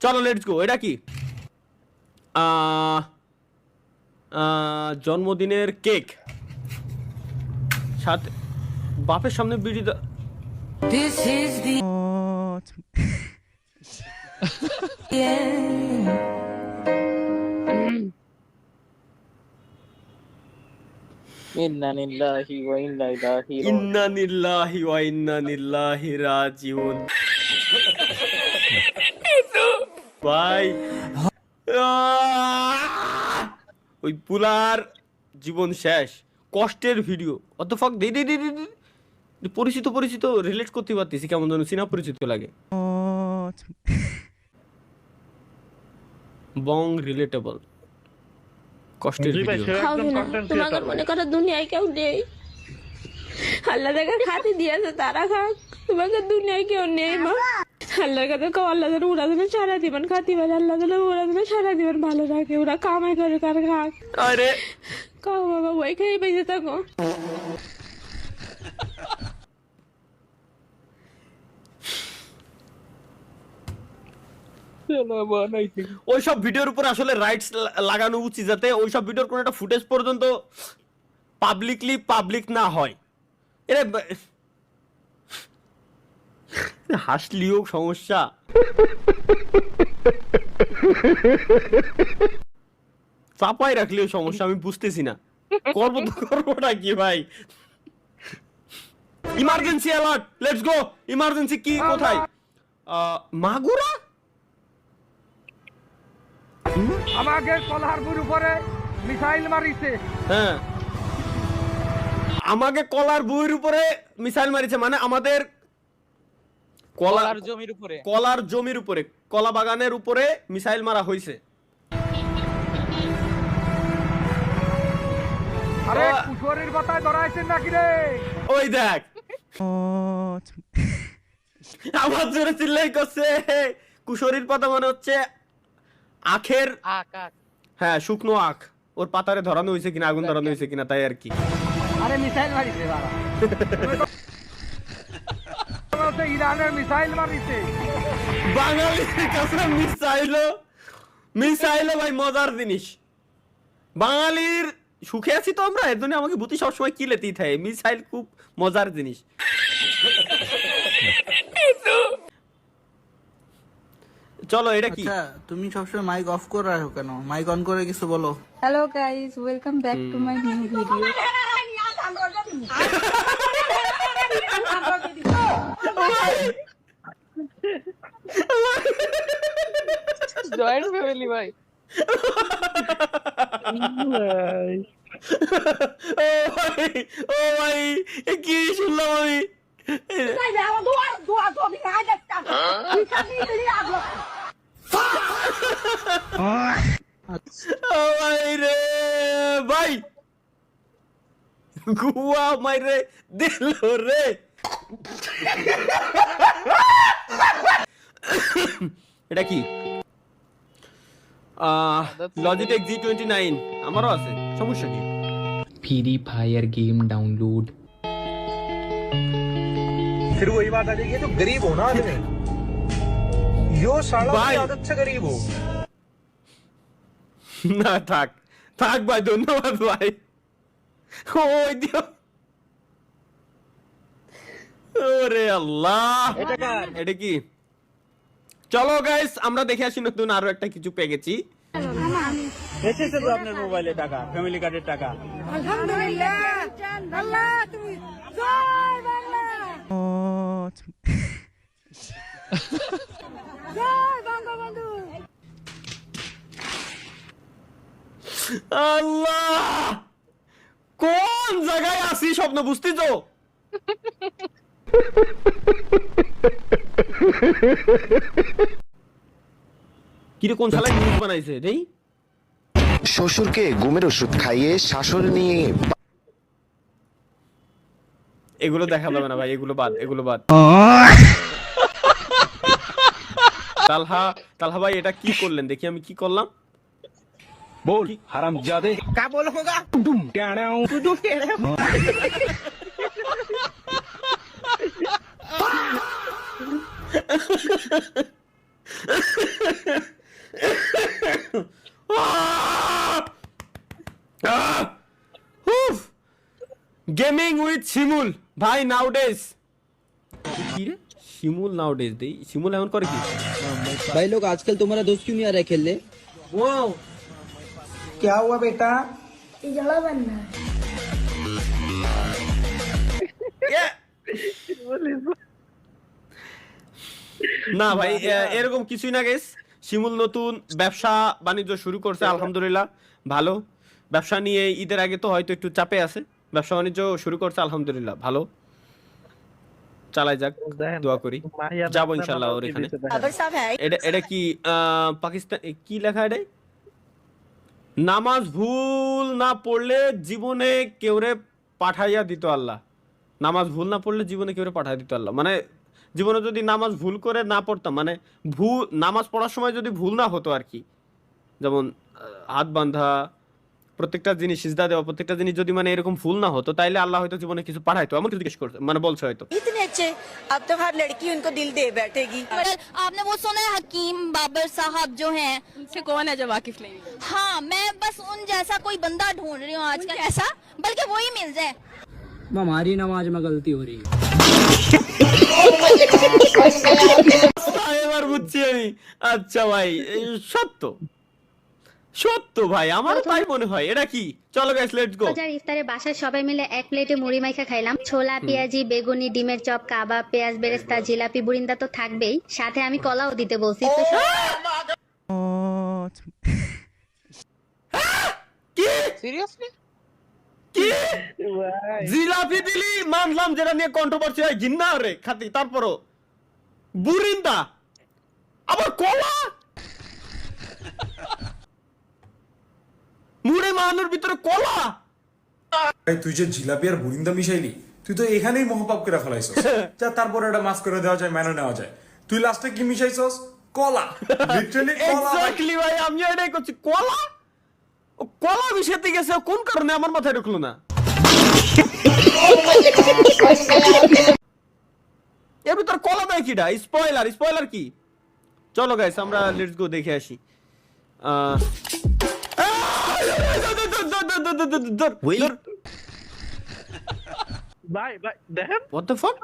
চলো let's go. এটা কি? জন্মদিনের কেক, সাথে বাপের সামনে বিড়ি This is the end. ইন্না লিল্লাহি ওয়া ইন্না ইলাইহি রাজিউন। ইন্না লিল্লাহি ওয়া ইন্না ইলাইহি রাজিউন। ভাই ওই পুলার জীবন শেষ, কষ্টের ভিডিও। অত ফাক দে দে দে দে, পরিচিত পরিচিত রিলেট করতে পারতেছি, কেমন যেন চিনা পরিচিত লাগে। বং রিলেটেবল কষ্টের ভিডিও। হবে না, তোমাকে মনে করো দুনিয়ায় কেউ নেই, আল্লাহ দেখা খাতে দিয়েছে তারা খাক, তোমাকে দুনিয়ায় কেউ নেই মা। আল্লাহর কাছে কও আল্লাহ যেন ওরা যেন সারা জীবন খাতি পারে, আল্লাহ যেন ওরা যেন সারা জীবন ভালো রাখে, ওরা কামাই করে কার খাক। আরে কাও বাবা ওই খেয়ে বেঁচে থাকো। ওইসব ভিডিওর উপর আসলে রাইটস লাগানো উচিত, যাতে ওইসব ভিডিওর কোনো একটা ফুটেজ পর্যন্ত পাবলিক না হয়। এরে হাসলিও সমস্যা, চাপাই রাখলেও সমস্যা। আমি বুঝতেছি না করবোটা কি ভাই। Emergency alert, let's go. Emergency কি কোথায়? মাগুরা আমাকে কলারপুর উপরে মিসাইল মারিছে। হ্যাঁ, আমাকে কলার বইয়ের উপরে মিসাইল মারিছে, মানে আমাদের কলার জমির উপরে, কলার জমির উপরে, কলা বাগানের উপরে মিসাইল মারা হয়েছে। আরে কুশোরের কথায় ধরাইছেন নাকি রে? ওই দেখ আমার জোরে চিল্লাই করছে। কুশরীর পাতা মানে হচ্ছে আখের, আখ আখ, হ্যাঁ শুকনো আখ। ওর পাতারে ধরানো হয়েছে কিনা, আগুন ধরানো হয়েছে কিনা, তাই আর কি। আরে মিসাইল মারিছে বাবা, ইরানের মিসাইল মারিছে। বাঙালির কাছে মিসাইল ভাই মজার জিনিস। বাঙালির সুখে আছি তো আমরা, এর জন্য আমাকে বুদ্ধি সবসময় কিলেতেই থাকে। মিসাইল খুব মজার জিনিস। চলো এটা কি? আচ্ছা তুমি সবসময় মাইক অফ করে রাখো কেন? মাইক অন করে কিছু বলো। Hello guys, welcome back to my new video. Joint family ভাই। ও ভাই কি শুনলাম আমি। ও ভাই রে ভাই, গুয়া মাইরে দিল রে। এটা কি? লজিটেক G29 আমারও আছে, সমস্যা কি? Free fire game download. फिर वही बात आ जाएगी, तो गरीब हो ना आदमी, यो साला भाई। की आदत से गरीब हो। না থাক থাক ভাই, ধন্যবাদ ভাই। ওই দিও, ওরে আল্লাহ। এটা কি? চলো গাইস আমরা দেখে আসি নতুন আরো একটা কিছু পেয়ে গেছি। এসেছে তো আপনার মোবাইলে টাকা, ফ্যামিলি কার্ডের টাকা। আলহামদুলিল্লাহ, আল্লাহ তুমি জয় বাংলা, জয় বঙ্গবন্ধু। আল্লাহ, কোন জায়গায় আছি স্বপ্ন বুঝতে তো। কিরে কোন শালা নিউজ বানাইছে রে? শ্বশুরকে ঘুমের ওষুধ খাইয়ে শাশুড়ি নিয়ে। এগুলো দেখা যাবে না ভাই, এগুলো বাদ, এগুলো বাদ। তালহা ভাই এটা কি করলেন দেখি, আমি কি করলাম? बोल हरामजादे, क्या बोलो होगा? डुम टेढ़ाओ, डुम टेढ़ाओ। গেমিং উইথ শিমুল ভাই নাউডেজ কি রে শিমুল নাউডেজ দেই শিমুল এমন করে কি भाई लोग आजकल तुम्हारा दोस्त क्यों नहीं आ रहा है खेलने? क्या हुआ बेटा? না ভাই এরকম কিছুই না গেস শিমুল নতুন ব্যবসা বাণিজ্য শুরু করছে আলহামদুলিল্লাহ ভালো ব্যবসা নিয়ে ঈদের আগে তো হয়তো একটু চাপে আছে ব্যবসা বাণিজ্য শুরু করছে আলহামদুলিল্লাহ ভালো চালাই যাক দোয়া করি যাবো ইনশাআল্লাহ ওর এখানে এটা কি পাকিস্তান কি লেখা এটা নামাজ ভুল না পড়লে জীবনে কেউরে পাঠাইয়া দিত আল্লাহ নামাজ ভুল না পড়লে জীবনে কেউরে পাঠাইয়া দিত আল্লাহ মানে জীবনে যদি নামাজ ভুল করে না পড়তাম মানে ভুল নামাজ পড়ার সময় যদি ভুল না হতো আর কি যেমন হাত বাঁধা প্রত্যেকটা জিনিস সিজদা দেওয়া প্রত্যেকটা জিনিস যদি মানে এরকম ভুল না হতো তাইলে আল্লাহ হয়তো জীবনে কিছু পাঠাইতো এমন কিছু জিজ্ঞেস করতে মানে বলছে হয়তো इतने अच्छे अब तो हर लड़की उनको दिल दे बैठेगी आपने वो सुना है हकीम बाबर साहब जो हैं उनसे कौन है जो वाकिफ नहीं हाँ मैं बस उन जैसा कोई बंदा ढूंढ रही हूँ आजकल ऐसा बल्कि वही मिल जाए हमारी नमाज में गलती हो रही है। এবার বুঝছি আমি আচ্ছা ভাই সত্য সত্য ভাই আমার তাই মনে হয় এটা কি চলো গাইস লেটস গো ইফতারে বাসায় সবাই মিলে এক প্লেটে মুড়ি মাইখা খাইলাম ছোলা পেঁয়াজি বেগুনি ডিমের চপ কাবাব পেঁয়াজ বেরেস্তা জিলাপি বুরিন্দা তো থাকবেই সাথে আমি কলাও দিতে বলছি তো কি সিরিয়াসলি কি জিলাপি দিলি মানলাম যেটা নিয়ে কন্ট্রোভার্সি হয় ঘিন্না রে খাতি তারপরও বুরিন্দা আবার কলা মুড়ে মানানোর ভিতরে কলা তুই যে জিলাপি আর বুরিন্দা মিশাইলি তুই তো এখানেই মহাপাপ করে ফেলাইছস যা তারপর এটা মাফ করে দেওয়া যায় মেনে নেওয়া যায় তুই লাস্টে কি মিশাইছস কলা লিটারালি কলা এক্স্যাক্টলি ভাই আমি এটাই করছি কলা ও কলা মিশাতে গেছে কোন কারণে আমার মাথায় ঢুকলো না এর ভিতর কলা দেয় কিটা স্পয়লার কি চলো গাইস আমরা লেটস গো দেখে আসি ভাই দেখেন What the fuck?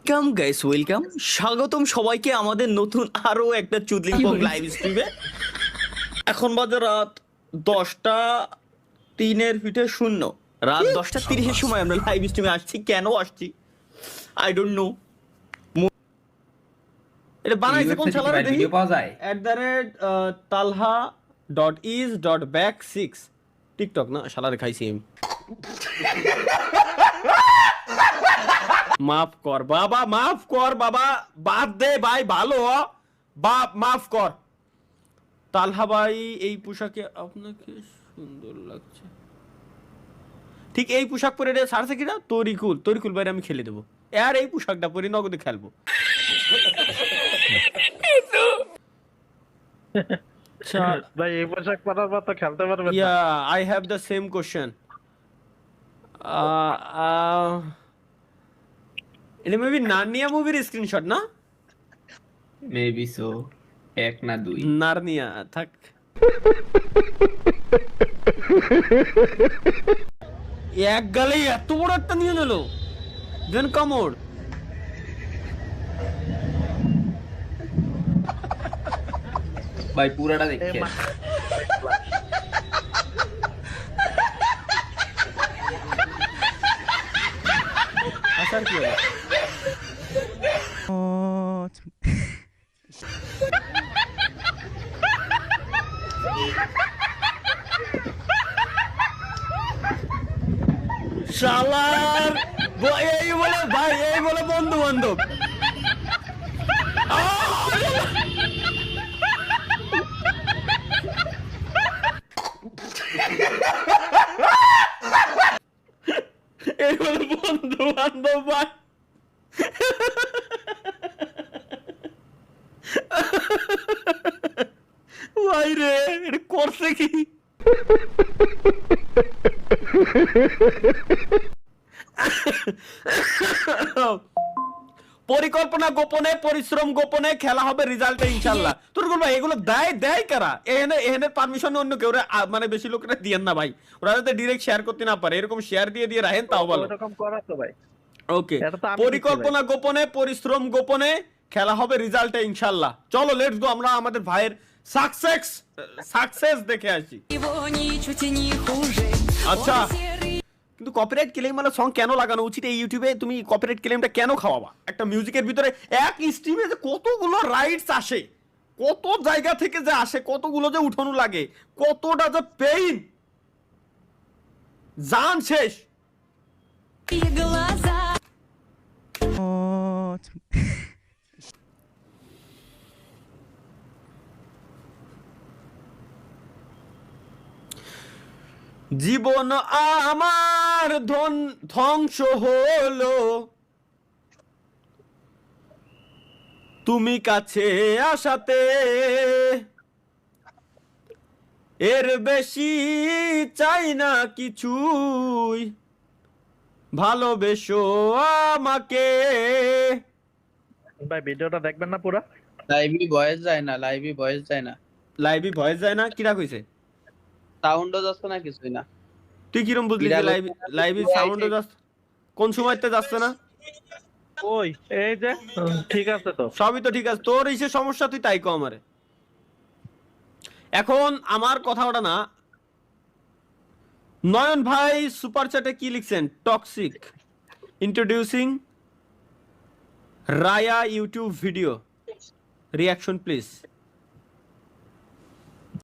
Welcome guys, welcome. স্বাগতম সবাইকে আমাদের নতুন আরো একটা চুদলিং পং লাইভ স্ট্রিমে। এখন বাজে রাত 10:03 রাত 10:30 এর সময় আমরা লাইভ স্ট্রিমে আসছি কেন আসছি আই ডোন্ট নো এটা বানাইছে কোন শালারে দেখি ভিডিও পাওয়া যায় @talha.is.back6 টিকটক না শালারে খাইছি আমি মাফ কর বাবা বাদ দে ভাই ভালো বাপ মাফ কর তালহা ভাই এই পোশাকে আপনাকে সুন্দর লাগছে ঠিক এই পোশাক পরে এটা ছাড়ছে কিনা তরিকুল ভাই আমি খেলে দেবো আর এই পোশাকটা পরে নগদে খেলবো ভাই এই পোশাক পরার পর তো খেলতে পারবেন না I have the same question. এটা মেবি নার্নিয়া মুভির স্ক্রিনশট না Maybe so. এক না দুই নার্নিয়া থাক এক গালে এত বড় একটা নিয়ে নিল দেন কামড় ভাই পুরাটা দেখেন আসার কি হলো শালার এই বলে ভাই এই বলে বন্ধু বান্ধব এই বলে বন্ধু বান্ধব ভাই ভাই রে এটা করছে কি পরিকল্পনা পরিকল্পনা গোপনে, পরিশ্রম গোপনে, খেলা হবে রেজাল্টে ইনশাআল্লাহ। তোর বলবা এগুলো দেয় কারা? এখানে পারমিশন অন্য কেউ মানে বেশি লোকেরা দিয়েন না ভাই, ওরা যাতে ডাইরেক্ট শেয়ার করতে না পারে, এরকম শেয়ার দিয়ে রাখেন তাও ভালো। এরকম করা তো ভাই। ওকে, পরিকল্পনা গোপনে, পরিশ্রম গোপনে, খেলা হবে রেজাল্টে ইনশাআল্লাহ। চলো লেটস গো, আমরা আমাদের ভাইয়ের সাকসেস দেখে আসি। আচ্ছা, কিন্তু কপিরাইট ক্লেম মানে সং কেন লাগানো উচিত এই ইউটিউবে? তুমি কপিরাইট ক্লেমটা কেন খাওয়াবা? একটা মিউজিকের ভিতরে এক স্ট্রিমে যে কতগুলো রাইটস আসে, কত জায়গা থেকে যে আসে, কতগুলো যে উঠানো লাগে, কতটা যে পেইন, জান শেষ। জীবন আমার ধ্বংস হলো, তুমি কাছে আসাতে, এর বেশি চাই না কিছুই, ভালোবেসো আমাকে। ভাই ভিডিওটা দেখবেন না পুরা? লাইভে ভয়েস যায় না, লাইভে ভয়েস যায় না, লাইভে ভয়েস যায় না? কিরা কইছে? সাউন্ডও যাচ্ছে না, কিছুই না। তুই কিরম বুঝলি যে লাইভে সাউন্ডও যাচ্ছে? কোন সময়তে যাচ্ছে না? ওই এই যে ঠিক আছে তো, সবই তো ঠিক আছে, তোর এই যে সমস্যা তুই তাই কো আমারে। এখন আমার কথা ওটা না। নয়ন ভাই সুপার চ্যাটে কি লিখছেন? Toxic introducing Raya YouTube video reaction please.